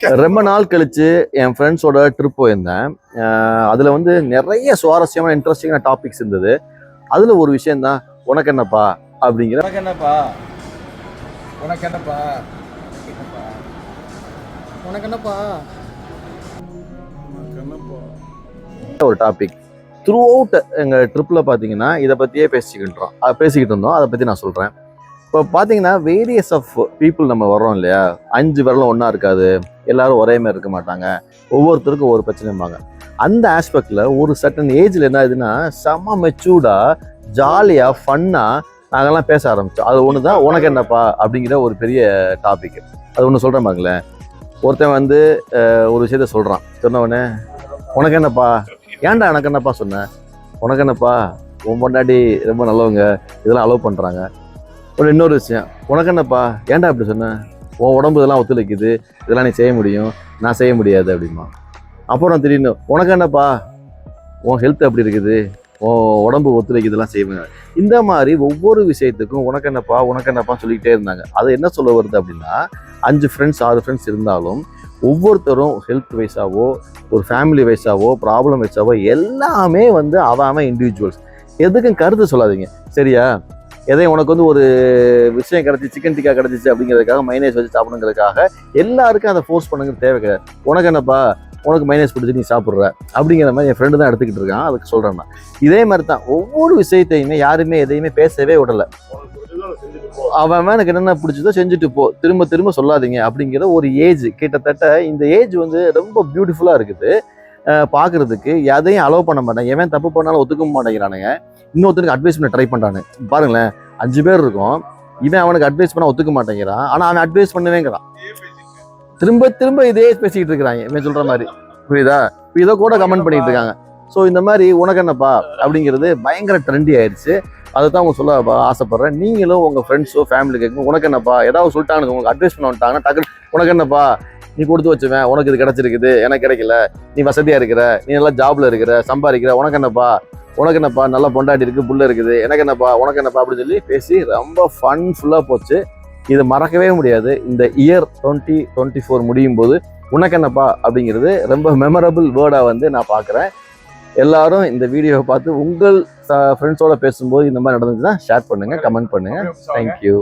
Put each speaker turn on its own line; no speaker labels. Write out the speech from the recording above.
ரொம்ப நாள் கழிச்சு என் ஃப்ரெண்ட்ஸோட ட்ரிப் போயிருந்தேன். அதில் வந்து நிறைய சுவாரஸ்யமான இன்ட்ரெஸ்டிங்கான டாபிக்ஸ் இருந்தது. அதில் ஒரு விஷயந்தான் உனக்கு என்னப்பா அப்படிங்கிற
உனக்கு என்னப்பா உனக்கு என்னப்பா உனக்கு என்னப்பா
ஒரு டாபிக். த்ரூ அவுட் எங்கள் ட்ரிப்பில் பார்த்தீங்கன்னா இதை பற்றியே பேசிக்கிட்டு இருந்தோம். அதை பற்றி நான் சொல்கிறேன். இப்போ பார்த்தீங்கன்னா வேரியஸ் ஆஃப் பீப்புள் நம்ம வர்றோம் இல்லையா, 5 பேர்லாம் ஒன்றா இருக்காது, எல்லாரும் ஒரே மாதிரி இருக்க மாட்டாங்க, ஒவ்வொருத்தருக்கும் ஒரு பிரச்சனைம்பாங்க. அந்த ஆஸ்பெக்டில் ஒரு சர்டன் ஏஜில் என்ன ஆகுதுன்னா செம்ம மெச்சூர்டாக ஜாலியாக ஃபன்னாக நாங்கள்லாம் பேச ஆரம்பித்தோம். அது ஒன்று தான் உனக்கு என்னப்பா அப்படிங்கிற ஒரு பெரிய டாபிக். அது ஒன்று சொல்கிறேன் பாருங்களேன். ஒருத்தன் வந்து ஒரு விஷயத்த சொல்கிறான். சொன்னவொடனே உனக்கு என்னப்பா, ஏன்டா எனக்கு என்னப்பா சொன்னேன், உனக்கு என்னப்பா, உன் பொண்டாட்டி ரொம்ப நல்லவங்க, இதெல்லாம் அலோவ் பண்ணுறாங்க. இன்னொரு விஷயம், உனக்கு என்னப்பா, ஏன்டா அப்படி சொன்னேன், உன் உடம்பு இதெல்லாம் ஒத்துழைக்குது, இதெல்லாம் நீ செய்ய முடியும், நான் செய்ய முடியாது அப்படிமா. அப்புறம் திடீர்னு உனக்கு என்னப்பா, உன் ஹெல்த் அப்படி இருக்குது, உன் உடம்பு ஒத்துழைக்குது, இதெல்லாம் செய்வேங்க. இந்த மாதிரி ஒவ்வொரு விஷயத்துக்கும் உனக்கு என்னப்பா சொல்லிக்கிட்டே இருந்தாங்க. அது என்ன சொல்ல வருது அப்படின்னா, 5 ஃப்ரெண்ட்ஸ் 6 ஃப்ரெண்ட்ஸ் இருந்தாலும் ஒவ்வொருத்தரும் ஹெல்த் வைஸாவோ ஒரு ஃபேமிலி வைஸாவோ ப்ராப்ளம் வைஸாவோ எல்லாமே வந்து அவன் இண்டிவிஜுவல்ஸ். எதுக்கும் கருத்து சொல்லாதீங்க, சரியா? எதையும் உனக்கு வந்து ஒரு விஷயம் கிடச்சி, சிக்கன் டிக்கா கிடச்சிச்சு அப்படிங்கிறதுக்காக மைனஸ் வச்சு சாப்பிடுங்கிறதுக்காக எல்லாருக்கும் அதை ஃபோர்ஸ் பண்ணுங்க தேவை கிடையாது. உனக்கு என்னப்பா, உனக்கு மைனஸ் பிடிச்சி நீ சாப்பிட்ற அப்படிங்கிற மாதிரி என் ஃப்ரெண்டு தான் எடுத்துக்கிட்டு இருக்கான். அதுக்கு சொல்கிறேன்னா இதே மாதிரி தான் ஒவ்வொரு விஷயத்தையுமே யாருமே எதையுமே பேசவே விடலை. அவன் எனக்கு என்னென்ன பிடிச்சதோ செஞ்சுட்டு போ, திரும்ப திரும்ப சொல்லாதீங்க அப்படிங்கிற ஒரு ஏஜ். கிட்டத்தட்ட இந்த ஏஜ் வந்து ரொம்ப பியூட்டிஃபுல்லாக இருக்குது பார்க்குறதுக்கு. எதையும் அலோவ் பண்ண மாட்டாங்க, எவன் தப்பு பண்ணாலும் ஒத்துக்க மாட்டேங்கிறானுங்க. இன்னொருத்தருக்கு அட்வைஸ் பண்ண ட்ரை பண்ணுறானு பாருங்களேன். 5 பேர் இருக்கும், இவன் அவனுக்கு அட்வைஸ் பண்ண ஒத்துக்க மாட்டேங்கிறான், ஆனால் அவன் அட்வைஸ் பண்ணவேங்கிறான். திரும்ப திரும்ப இதே பேசிக்கிட்டு இருக்கிறாங்க இவன் சொல்கிற மாதிரி, புரியுதா? இதை கூட கமெண்ட் பண்ணிட்டு இருக்காங்க. ஸோ இந்த மாதிரி உனக்கு என்னப்பா அப்படிங்கிறது பயங்கர ட்ரெண்டி ஆயிடுச்சு. அதை தான் அவங்க சொல்ல ஆசைப்பட்றேன். நீங்களும் உங்கள் ஃப்ரெண்ட்ஸோ ஃபேமிலி கேட்கும் உனக்கு என்னப்பா, ஏதாவது சொல்லிட்டாங்க உங்களுக்கு அட்வைஸ் பண்ண வந்துட்டாங்கன்னா டக்குனு உனக்கு என்னப்பா, நீ கொடுத்து வச்சுவேன், உனக்கு இது கிடச்சிருக்குது, எனக்கு கிடைக்கல, நீ வசதியாக இருக்கிற, நீ நல்லா ஜாப்ல இருக்கிற, சம்பாதிக்கிற, உனக்கு என்னப்பா நல்லா பொண்டாட்டி இருக்குது, புள்ள இருக்குது, எனக்கு என்னப்பா உனக்கு என்னப்பா அப்படின்னு சொல்லி பேசி ரொம்ப ஃபன்ஃபுல்லாக போச்சு. இதை மறக்கவே முடியாது. இந்த இயர் 2024 முடியும் போது உனக்கு என்னப்பா அப்படிங்கிறது ரொம்ப மெமரபிள் வேர்டாக வந்து நான் பார்க்குறேன். எல்லாரும் இந்த வீடியோவை பார்த்து உங்கள் ஃப்ரெண்ட்ஸோட பேசும்போது இந்த மாதிரி நடந்துச்சுன்னா ஷேர் பண்ணுங்கள், கமெண்ட் பண்ணுங்கள். தேங்க்யூ.